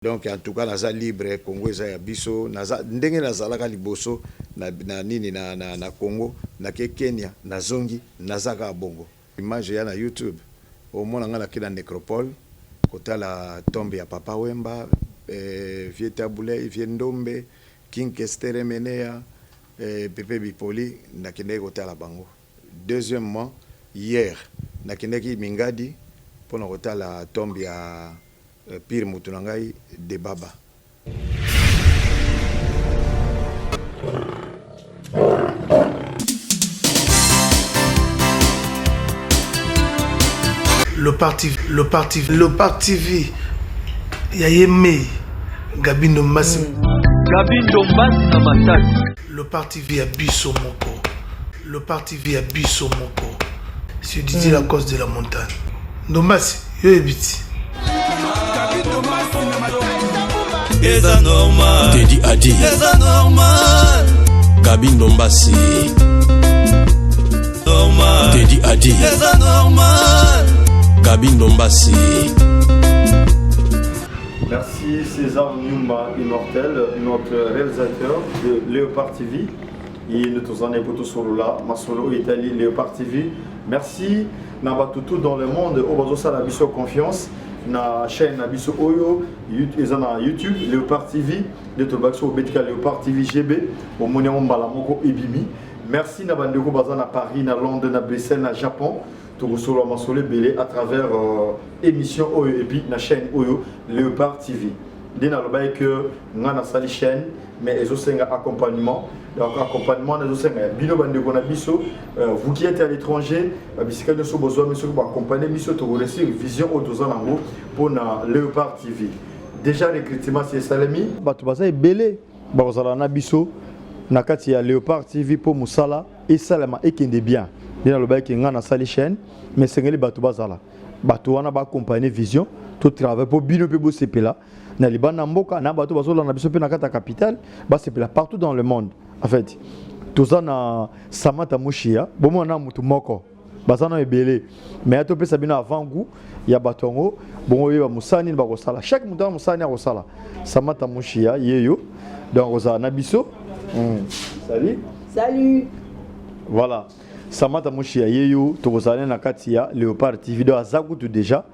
Donc en tout cas naza libre Congo eza ya biso naza ndenge nazalaka liboso na nini na Congo na ke Kenya na zongi nazaka bongo image ya na YouTube au moins nga na kila nécropole kotala tombe ya Papa Wemba Vieux Taboulé Vieux Ndombe King Kestere Menea Pepe Bipoli na kende kotala bango. Deuxièmement hier na kende ki Mingadi pona kotala tombe ya Pire Mutunangai de Baba. Le parti vie. Yayeme Gabindo Mbasi. Gabindo Mbasi na Matadi. Le parti vie à Bisso Moko. Le parti vie à Bisso Moko. C'est Didier la cause de la montagne. Ndombasi, yo ebiti. Eza normal. Dedi Adi. Eza normal. Gabindo Mbasi. Normal. Dedi Adi. Eza normal. Gabindo Mbasi. Merci César Nyumba Immortel, notre réalisateur de Léopard TV. Et nous tous en écoutons solo là, ma solo Italie Léopard TV. Merci Nabatutu dans le monde, au bazo ça la biso confiance. Na chaîne na biso Oyo, na YouTube Léopard TV, de Tobaxo Betka Léopard TV GB, au Monéon Balamoko Ebimi. Merci na bandeko baza na Paris, na Londres, na Bruxelles, na Japon. Tout solo masole belé à travers émission Oyo et puis na chaîne Oyo Léopard TV. Dina lobaye que ngana sali chaîne mais ezo senga accompagnement. Donc accompagnement na ezo senga bino bandeko na biso vous qui êtes à l'étranger bisika nso besoin monsieur pour accompagner biso to réussir vision autoza nango pour na Léopard TV. Déjà recrutement c'est salami bato baza belé bazala na biso na kati ya Léopard TV pour musala et salama et kende bien. Dina lobaye que ngana sali chaîne mais sengeli bato bazala bato wana ba accompagner vision tout travail pour bino pe bo sepela na libana mboka na bato bazola na biso pe na kata capitale ba sepela partout dans le monde en fait toza na Samata Mushia bomo na mutu moko bazana ebele mais ato pe sabina avant goût ya batongo bongo yeba musani ba kosala chaque mutu musani akosala Samata Mushia yeyo donc oza na biso salut voilà Samata Mushia yeyo tokozana na kati ya Léopard TV do azakutu déjà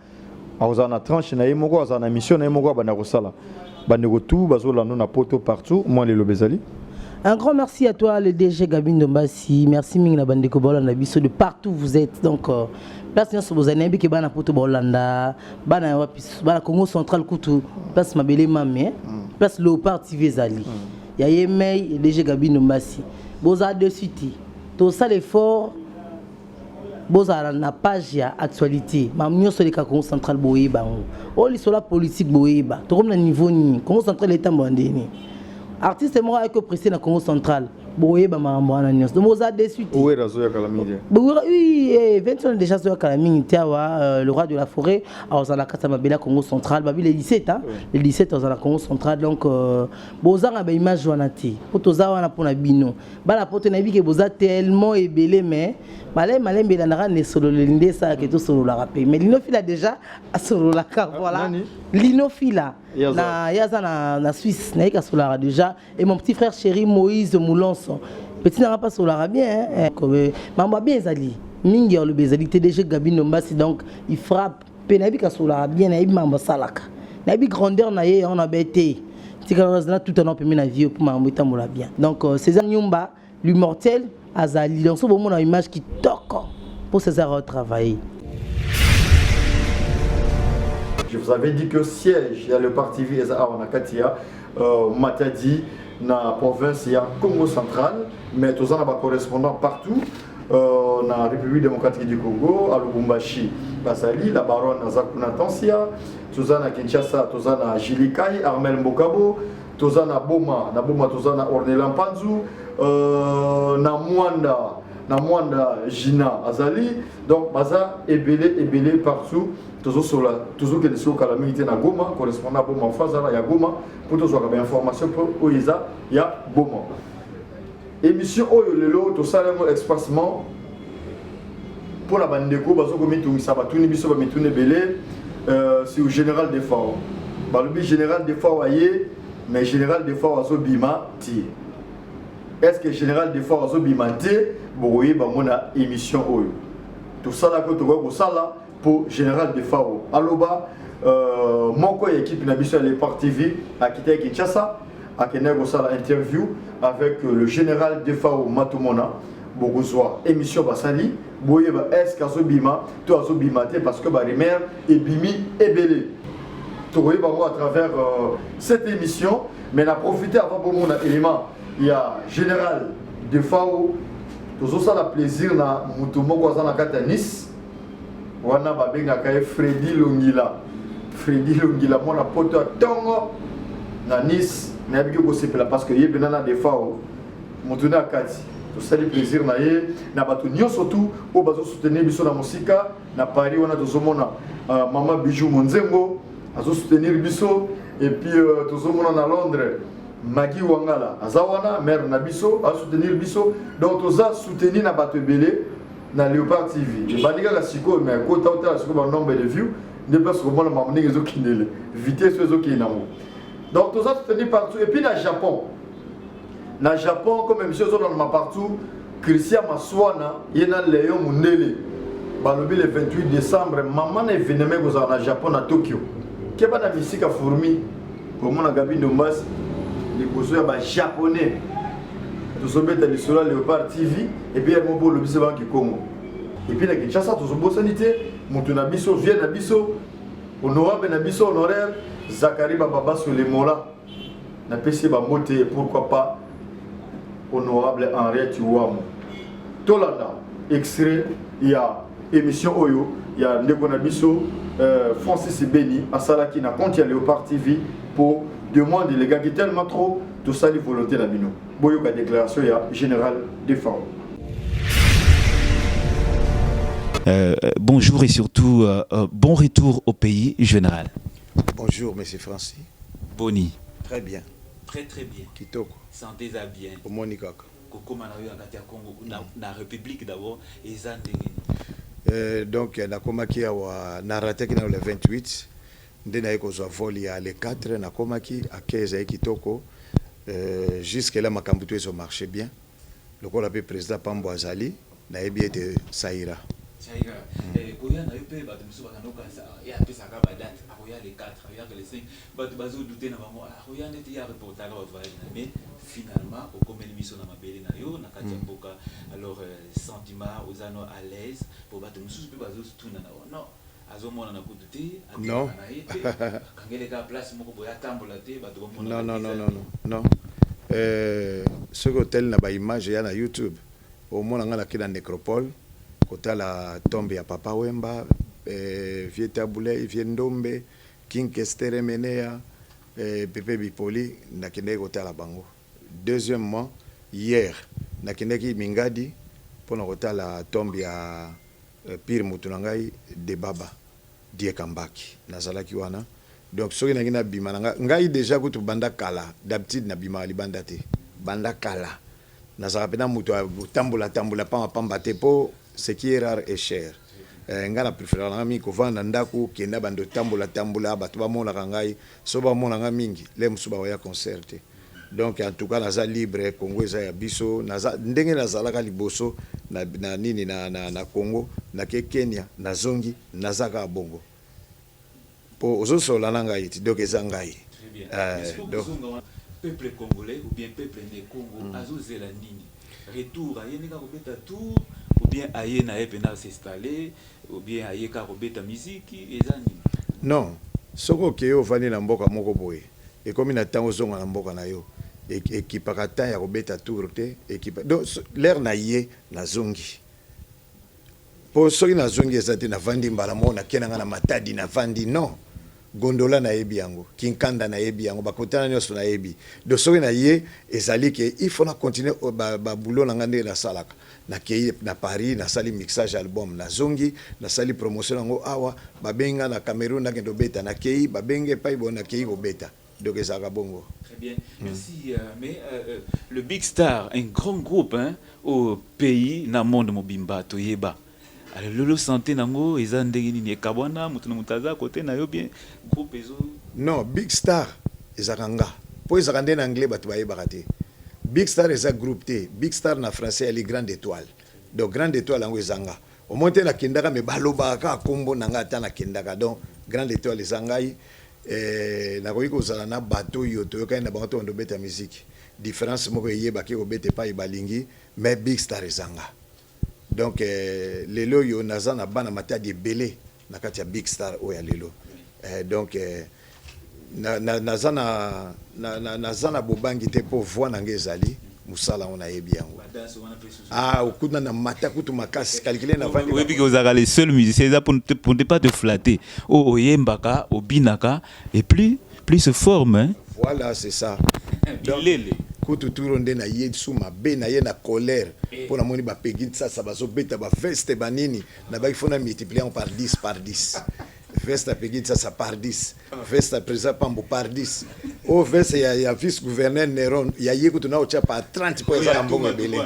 azana tranche na yemoko azana mission na yemoko bana kosala bandeko tout bazola na poto partout moi les lobezali. Un grand merci à toi le DG Gabindo Mbasi, merci mingi na bandeko bolanda biso de partout vous êtes donc place nso bozana bi ke bana poto bolanda bana wapis bana Congo central kutu place mabele mame place Léopard TV zali ya yemei le DG Gabindo Mbasi boza de suite to ça l'effort boza na page ya actualité ma nyonso le Congo central boyeba o li sur la politique boyeba to comme na niveau ni Congo central est mbandeni artiste moi avec président na Congo central boyeba mambo ana nyonso donc boza de suite oui razo ya kalamidi oui 20 ans déjà sur kalamidi tiawa le roi de la forêt à la kata mabela Congo central babi les 17 hein les 17 dans la Congo central donc boza na ba image wana ti potoza wana pona bino bala poto na bi ke boza tellement ebelé mais malem belandara ne solo linde ça que tout solo la rappé mais l'inofila déjà à solo la car voilà l'inofila na yaza na Suisse na ka solo la déjà et mon petit frère chéri Moïse Moulonson petit n'a pas solo la bien hein maman bien zali mingi le bezali TDG Gabindo Mbasi donc il frappe penabi ka solo la bien na ibi maman salaka na ibi grandeur na ye on a bêté tika tout un an permis na vie pour maman tamola bien donc César Nyumba l'immortel Azali, donc ce moment on a une image qui toque pour César travailler. Je vous avais dit que siège, il y a le parti VSA en Akatia, Matadi, dans la province, il y a Congo central, mais tous en a des correspondants partout. Dans la République démocratique du Congo, à Lubumbashi, Basali, la baronne Zakuna Tansia, tous en a Kinshasa, tous en a Jilikai, Armel Mbokabo, tous en a Boma, tous en a Ornelan Panzu. na Mwanda Jina Azali donc baza ebele partout toujours que les sur calamité na Goma correspondant Boma Fazala ya Goma pour tous avoir information pour Oiza ya Boma émission oyo lelo to salemo expressement pour la bandeko bazo ko mitungisa batuni biso ba mitune belé c'est au général des forts balobi général des fois waye mais général des fois wazo bima ti est-ce que général des fois wazo bima ti boye bamona émission oyo tout ça là que to ko sala pour général des fois aloba moko équipe na biso les Parti TV a quitté Kinshasa a kene ko sala interview avec le général des fois Matumona bokozwa émission basali boye ba est-ce kazo bima to azo bima te parce que ba remer et bimi ebele trouver à travers cette émission, mais on a profité avant pour mon élément. Il y a général de FAO, tout ça le plaisir na mutumo kwa na kata Nice. Wana babenga ka Freddy Longila. Freddy Longila mona poto tongo na Nice, na biki ko sepela parce que yebena na de FAO. Mutuna kati. Tout ça le plaisir na ye na batu nyo surtout au bazo soutenir biso na musika na Paris wana tozomona Mama Bijou Monzengo à soutenir Bisso et puis tout le monde à Londres Magui Wangala Azawana mère Nabiso à soutenir Bisso donc tout ça soutenir na bato belé na Léopard TV je baniga la siko mais kota ota la siko ba nombre de views ne pas sur moi mamne ezo kinele vitesse ezo kinamo donc tout ça soutenir partout et puis na Japon comme monsieur zo dans partout Christian Maswana yena Léon Mundele balobi le 28 décembre maman événement ko za na Japon na Tokyo Keba na misika fourmi comme on a Gabi Ndombas les besoins ba japonais tout ce bête de sur Léopard TV et puis mon beau le bisaba qui Congo et puis la Kinshasa tout ce beau sanité mutuna biso vient na biso honorable na biso honoraire Zakari Baba sur les mola na PC ba moté pourquoi pas honorable Henriette Ouamo Tolanda extrait il y a émission Oyo il y a Ndeko Nabiso Francis Beni à Salaki na compte Léopard TV pour demander les gars qui tellement trop tout ça les volontés la bino boyo ka déclaration il y a général des FAO. Bonjour et surtout bon retour au pays général. Bonjour monsieur Francis. Boni. Très bien. Très très bien. Kitoko. Santé à bien. Au Monikaka. Comment on a eu en Congo na République d'abord et ça donc na komaki awa narateki na le 28 ndena eko zo vol ya le 4 na komaki a 15 kitoko jusque là makambuto eso marché bien lokola pe président Pambo Azali na ebi ete Saira koya na yope bato musu bakanoka ya pesa ka ba date akoya le 4 akoya le 5 bato bazo douter na bango akoya neti ya reportage wa voyage mais finalement au comme émission na mabele na yo na kati mboka alors sentiment ozano à l'aise pour bato musu pe bazo tuna na non azomona na kuduti non kangele ka place moko boya tambola te bato bomona non ce hôtel na ba image ya na YouTube au mona ngala kila nécropole kota la tombe ya Papa Wemba vie Tabule vie Ndombe King Kestere Menea Pepe Bipoli na kende kota la bango. Deuxièmement hier na kende ki Mingadi pour kota la tombe ya Pire Mutunangai de Baba Die Kambaki na zalaki wana donc soki na ngina bima ngai déjà kutu banda kala d'habitude na bima libanda te banda kala na zapena mutu tambola pamba te po ce qui est rare et cher ngana préfère na mi ko vanda ndako kenda bando tambola bato ba mona ngai so ba mona nga mingi le musuba wa ya concert donc en tout cas naza libre Congo eza ya biso naza ndenge nazalaka liboso na nini na Congo na ke Kenya na zongi nazaka bongo po ozo sola na ngai ti donc eza ngai donc peuple congolais ou bien peuple né Congo azozela nini retour ayendeka kobeta tour ou bien aye na epena s'installer ou bien aye ka kobeta musique ezani non soko ke yo vani na mboka moko boye et comme na tango zonga na mboka na yo ekipaka ta ya kobeta tour te ekipa donc l'air na ye na zongi po soki na zongi ezati na vandi mbala mo na kenanga na matadi na vandi non gondola na yebi yango kinkanda na yebi yango bakotana nyoso na yebi donc soki na ye ezali ke il faut na continuer ba boulot na ngande na salaka na kei na Paris na sali mixage album na zongi na sali promotion ngo awa babenga na Cameroun na kendo beta na kei babenge pa ibona kei ko beta donc ezaka bongo. Très bien, merci. Mais le Big Star, un grand groupe au pays na monde mobimba toyeba. Alors lolo santé nango eza ndenge nini ekabwana mutu na mutaza côté na yo bien groupe ezo Non, Big Star ezakanga. Po ezakande en anglais batu bayebaka te. Big Star eza groupe te. Big Star na français elle est grande étoile. Donc grande étoile yango ezanga. Au monte na kendaka me balobaka kombo nanga ata na kendaka. Donc grande étoile ezangai nakoki kozala na bato yo toyokani na bango to ndobeta musique. Différence moko yebaki obete pa ibalingi mais Big Star ezanga. Donc lelo yo naza na bana matadi belé na kati ya Big Star oya lelo. Donc naza na bobangi te po voix na ngezali musala on a yebi yango. Ah okuna na mata kutu makasi calculer na vandi. Oui puis vous avez les seuls musiciens pour ne pas te flatter. O yembaka, o binaka et plus se forme hein. Voilà, c'est ça. Donc kutu turonde na yetsu mabe na ye na colère pour la moni ba pegit ça bazo beta ba veste banini na ba ifona multiplier par 10 par 10. Veste pegit ça par 10. Veste présent pambo par 10. O veste ya vice gouverneur Neron ya yekutu na ocha par 30 pour ça mbongo belé.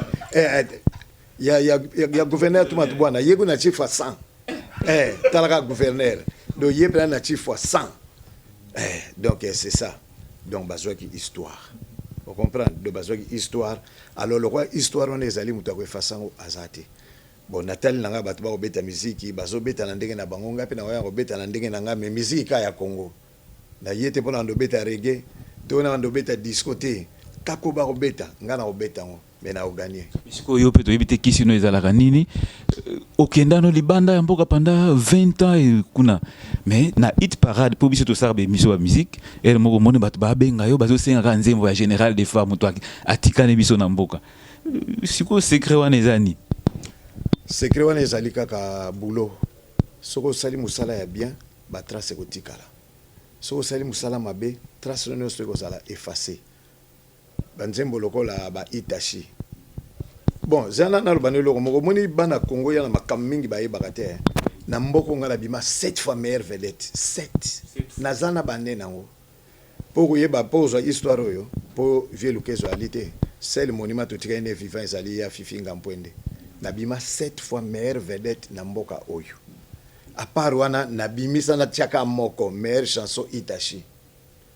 Ya gouverneur tout matu bwana yeku na chief 100. Talaka gouverneur. Donc yebra na chief 100. Donc c'est ça. Donc bazo ki histoire. Vous comprenez? De base histoire. Alors le roi histoire on est allé mutakwe façon azate. Bon Natal nanga batu ba obeta musique bazo beta na ndenge na bango ngapi na waya obeta na ndenge na ngame musique ya Congo. Na yete pona ndobeta reggae, to na ndobeta disco te. Kako ba obeta ngana obeta ngo mais na oganye. Siko yo peto yebite kisino ezalaka nini? Okenda no libanda ya mboka pendant 20 ans et kuna. Mais na hit parade pour biso to sarbe miso ya musique et moko moni batu ba benga yo bazo senga nzembo ya général des femmes to atikane biso na mboka. Siko secret wana ezani. Secret wana ezali kaka boulot. Soko sali musala ya bien, ba trace ko tikala. Soko sali musala mabe, trace no soko sala effacer. Banzembo lokola ba Itachi. Bon, zana na lobane loko moko moni bana Congo ya na makam mingi ba yebaka te. Na mboko ngala bima 7 fois meilleure vedette. 7. Na zana bande nango. Pour yeba pose histoire yo, pour vieux lukezo alite. C'est le monument tout traîné vivant ezali ya fifinga mpwende. Na bima 7 fois meilleure vedette na mboka oyo. A part wana na bimisa na tiaka moko meilleure chanson Itachi.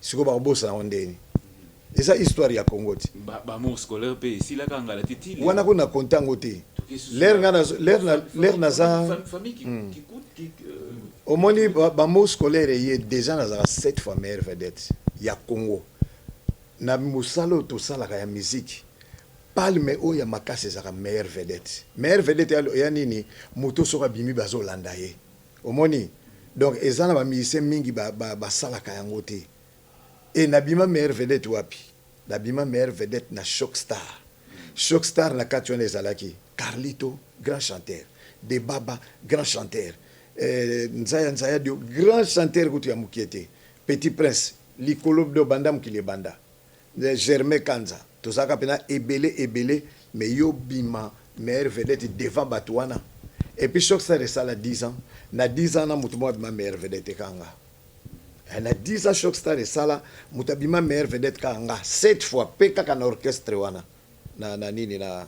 Siko ba bossa na ondeni. Et ça histoire ya Congo ti. Ba mon scolaire pe ici la kanga la titi. Wana ko na kontango te. L'air na za famille qui coûte au moni ba mon scolaire y déjà na za 7 fois meilleure vedette ya Congo. Na musalo to sala ya musique. Palme o ya makase za meilleure vedette. Meilleure vedette ya nini moto soka bimi bazo landa ye. Au moni donc ezana ba musicien mingi ba sala ka yango te. Et Nabima meilleure vedette wapi? Nabima meilleure vedette na Shockstar. Shockstar na Katione Zalaki. Carlito, grand chanteur. De Baba, grand chanteur. Nzaya Dio, grand chanteur que tu as moukiete. Petit Prince, Likolo de Bandam qui les banda. Germain Kanza. Tout ça kapena ebele, mais yo bima meilleure vedette devant Batouana. Et puis Shockstar est ça à 10 ans. Na 10 ans na mutumo bima meilleure vedette kanga. Elle a 10 ans Shockstar et ça là, mutabima meilleure vedette kanga 7 fois peka kana orchestre wana na nini na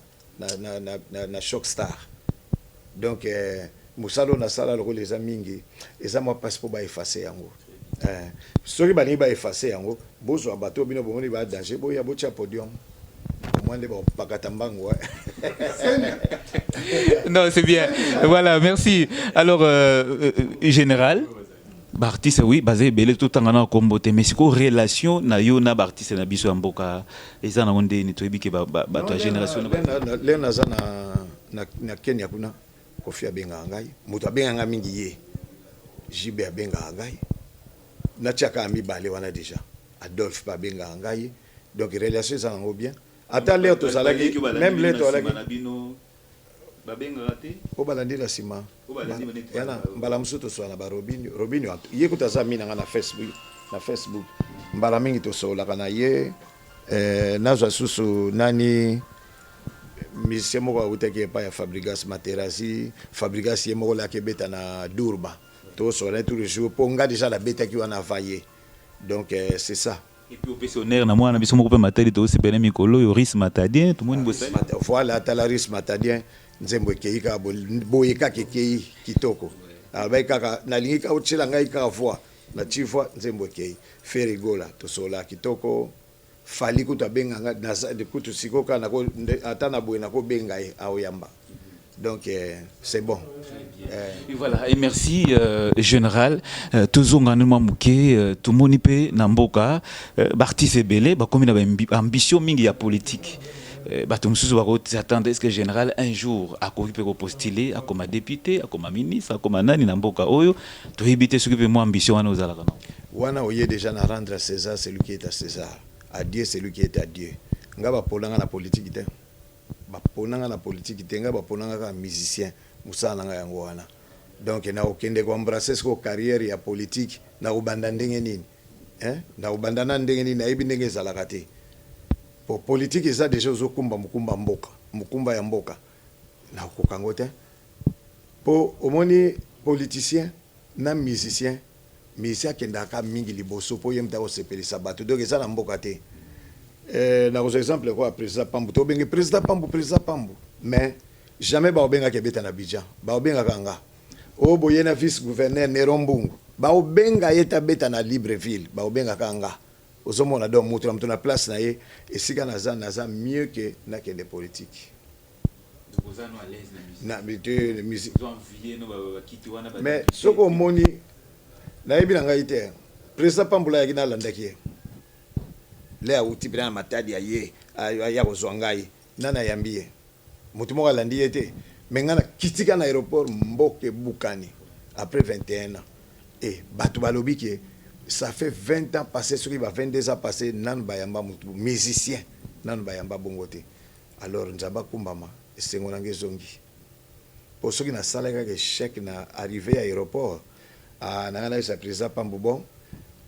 Shockstar. Donc musalo na sala le les amingi et ça moi passe pour ba effacer yango. Soki bani ba effacer yango, bozo abato bino bomoni ba danger boya bocha podium. Moi les ba pakatambango. Non, c'est bien. Voilà, merci. Alors général Bartiste oui basé belé tout temps en comboté mais c'est quoi relation na yo na Bartiste na biso mboka eza na onde ni toyebi ke ba ta génération le na za na Kenya kuna Kofi abenga ngai muto abenga mingi ye Jibe abenga ngai na chaka mi balé wana déjà Adolphe ba benga ngai donc relation ça en bien ata le to salaki même le to salaki babenga raté o balandi la sima yana mbala msuto so na ba Robinho ye kutazami na Facebook mbala mingi to so la kana ye nazo susu nani mise moko uteke pa ya Fabregas Materazzi Fabregas ye moko la kebeta na Durba to so la tous les jours ponga déjà la beta qui wana vailler donc c'est ça. Et puis au pensionnaire na moi na biso moko pe matadi to se pene mikolo yo Ris Matadien tout monde bossa voilà Talaris Matadien nzembo keika boyeka kekei kitoko abai kaka nalingi ka utshela ngai ka voix na chifwa nzembo kei ferigola to sola kitoko fali kuta benga na de kutu sikoka na ko atana buena ko benga au yamba. Donc c'est bon. Et voilà, et merci général. Toujours nganduma muke, tout le monde peut namboka, Barti Sebele, bah comme il a ambition mingi ya politique. Bah tout le monde s'attendait est-ce que général un jour a couru pour postuler, a comme député, a comme ministre, a comme nani namboka oyo, to éviter ce que veut moi ambition à nos alaka non. Wana oye déjà na rendre à César celui qui est à César, à Dieu celui qui est à Dieu. Ngaba polanga na politique te. Ba polanga na politique te, ngaba polanga ka musicien. Musala nga yango wana. Donc na okende ko embrasser ko carrière ya politique na ubanda ndenge nini. Na ubanda na ndenge nini na ibi ndenge zalaka te. Pour politique eza déjà ozokumba mukumba mboka, mukumba ya mboka. Na kokango te. Pour omoni politicien na musicien, musicien kendaka mingi liboso po yemta ko sepelisa bato. Donc eza na mboka te. Na ko exemple quoi président Pambu, to bengi président Pambu, mais jamais baobenga kebeta na Abidjan baobenga kanga o boyena vice gouverneur Nerombungu baobenga yeta beta na Libreville baobenga kanga ozomona donc mutu na place na ye esika naza mieux que na kende politique donc oza no à l'aise na musique ils ont envié no ba kiti wana ba mais soko moni na yebi na ngai te président Pambula ya kina landaki le a uti bina matadi ya ye ya kozwangai nana yambie mutu moko alandi ye te me nga na kitika na aéroport mboke bukani après 21 ans et bato balobi ke ça fait 20 ans passé soki ba 22 ans passé nanu bayamba mutu musicien nanu bayamba bongo te alors nzamba kumbama esengo nange zongi po soki na sala ka échec na arrivé à aéroport na ngana sa président Pambu bon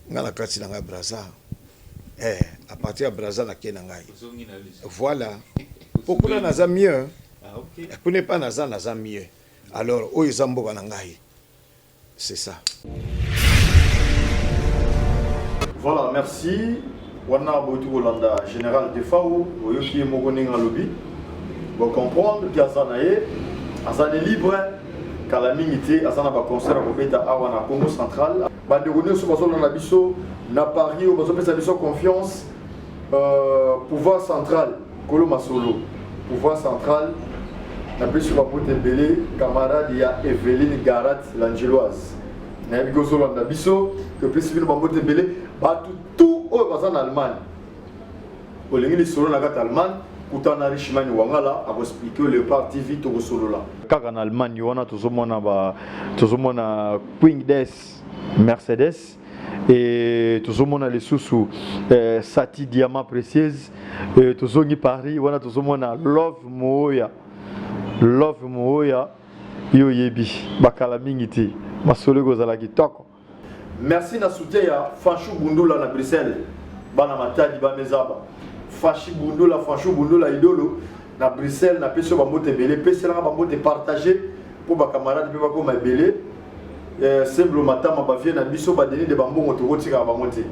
ngana kati na nga Brazza à partir de Brazza na ke na ngai voilà pourquoi naza mieux pour ne pas naza mieux alors oyo zamboka na ngai c'est ça. Voilà, merci. Wana botu Holanda général de Fao oyoki mokoninga lobby pour comprendre que azanaye azane libre kala mingité azana ba concert ko beta awana Congo central ba de revenir sur bazo na biso na Paris au bazo pesa biso confiance pouvoir central Kolo Masolo pouvoir central na biso ba pote belé camarade ya Evelyne Garat l'Angeloise na biso na biso que principe ba pote belé ba tout au bazan Allemagne olingi li solo na kata Allemagne kutana richimani wangala a expliquer le parti vite au solo là kaka na Allemagne wana tozomona Queen Des Mercedes et tozomona les sous Sati Diamant précieuse et tozongi Paris wana tozomona Love Moya yo yebi bakala mingiti masolo gozala kitoko. Merci na soutien ya Fanchou Bundula na Bruxelles bana matadi ba mezaba Fachi Bundula Fanchou Bundula idolo na Bruxelles na peso ba mote belé peso la ba mote partager pour ba camarade pe ba ko ma belé semble matama ba vie na biso ba deni de bambongo to rotika ba mote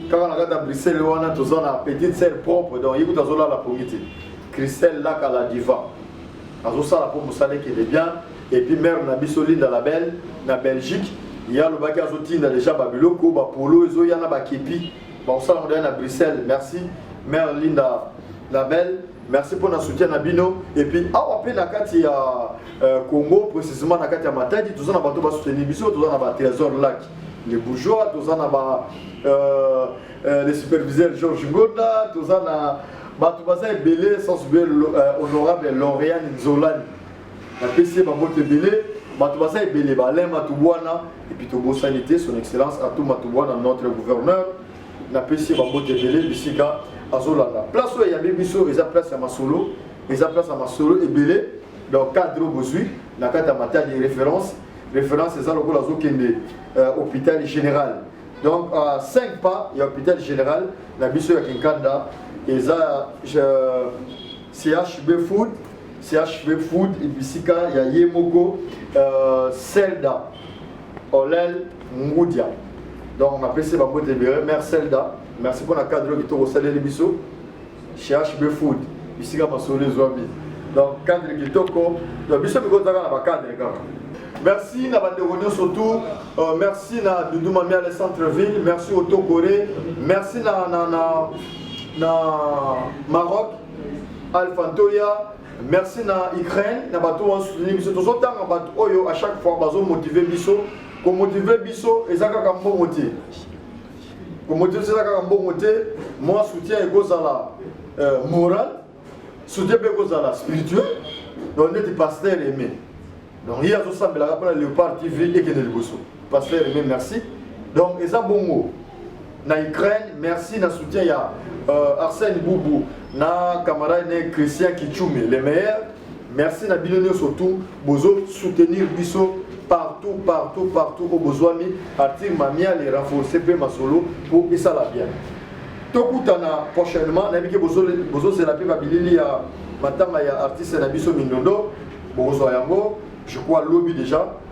kaka na kata Bruxelles wana tozana petite sœur propre donc yikuta zola la pongiti Christelle Laka la diva azo sala pour musale qui est bien et puis mère na biso Linda la belle na Belgique il y a le bac azotinda déjà babiloko ba polo ezo yana ba kepi ba osala mo na Bruxelles merci mère Linda la belle merci pour notre soutien na bino et puis awa pe na kati ya Congo précisément na kati ya Matadi tozana bato ba soutenir biso tozana ba Trésor Lac les bourgeois tozana ba les superviseurs Georges Ngoda tozana bato baza belé sans oublier honorable Lauriane Nzolani na PC ba mote belé bato baza belé ba Alain Matubwana et puis tobo sanité son excellence Atou Matubwana notre gouverneur na PC ba mote belé bisika azolanda place où il y a biso eza place à Masolo et belé donc cadre bozui na kata Matadi référence eza lokola azokende hôpital général donc à 5 pas il y a hôpital général na biso ya Kinkanda eza CHB Food et bisika ya Yemoko Selda Olel Ngoudia donc on appelle ça ba bote béré mère Selda merci pour la cadre qui to resale les biso CHB Food bisika masole zoami donc cadre qui toko donc biso biko taka na ba cadre kaka Merci na bande surtout. Merci na Doudou Mami à le centre-ville. Merci au Corée. Merci na Maroc, Alphantoya. Merci na Ukraine. Na bateau en soutenu. C'est tout autant na bateau oyo à chaque fois bazo motiver biso. Pour motiver biso et ça ka bon motiver. Pour motiver ça ka bon motiver. Moi soutien et cause à la moral. Soutien et cause à la spirituel. Donc on est des pasteurs aimés. Donc hier je sens la rappel Léopard TV et Kenel Bosso. Pasteur aimé, merci. Donc et ça bon mot. Na Ukraine, merci na soutien il y a Arsène Boubou, na camarade Christian Kichoumé, les meilleurs. Merci na Bilonio surtout, bozo soutenir biso partout au besoin artir mamia les renforcer pe masolo pour que ça la bien. Tokutana prochainement na biki bozo c'est la pe babilili ya matama ya artiste na biso Mindondo, bozo yango, je crois lobby déjà.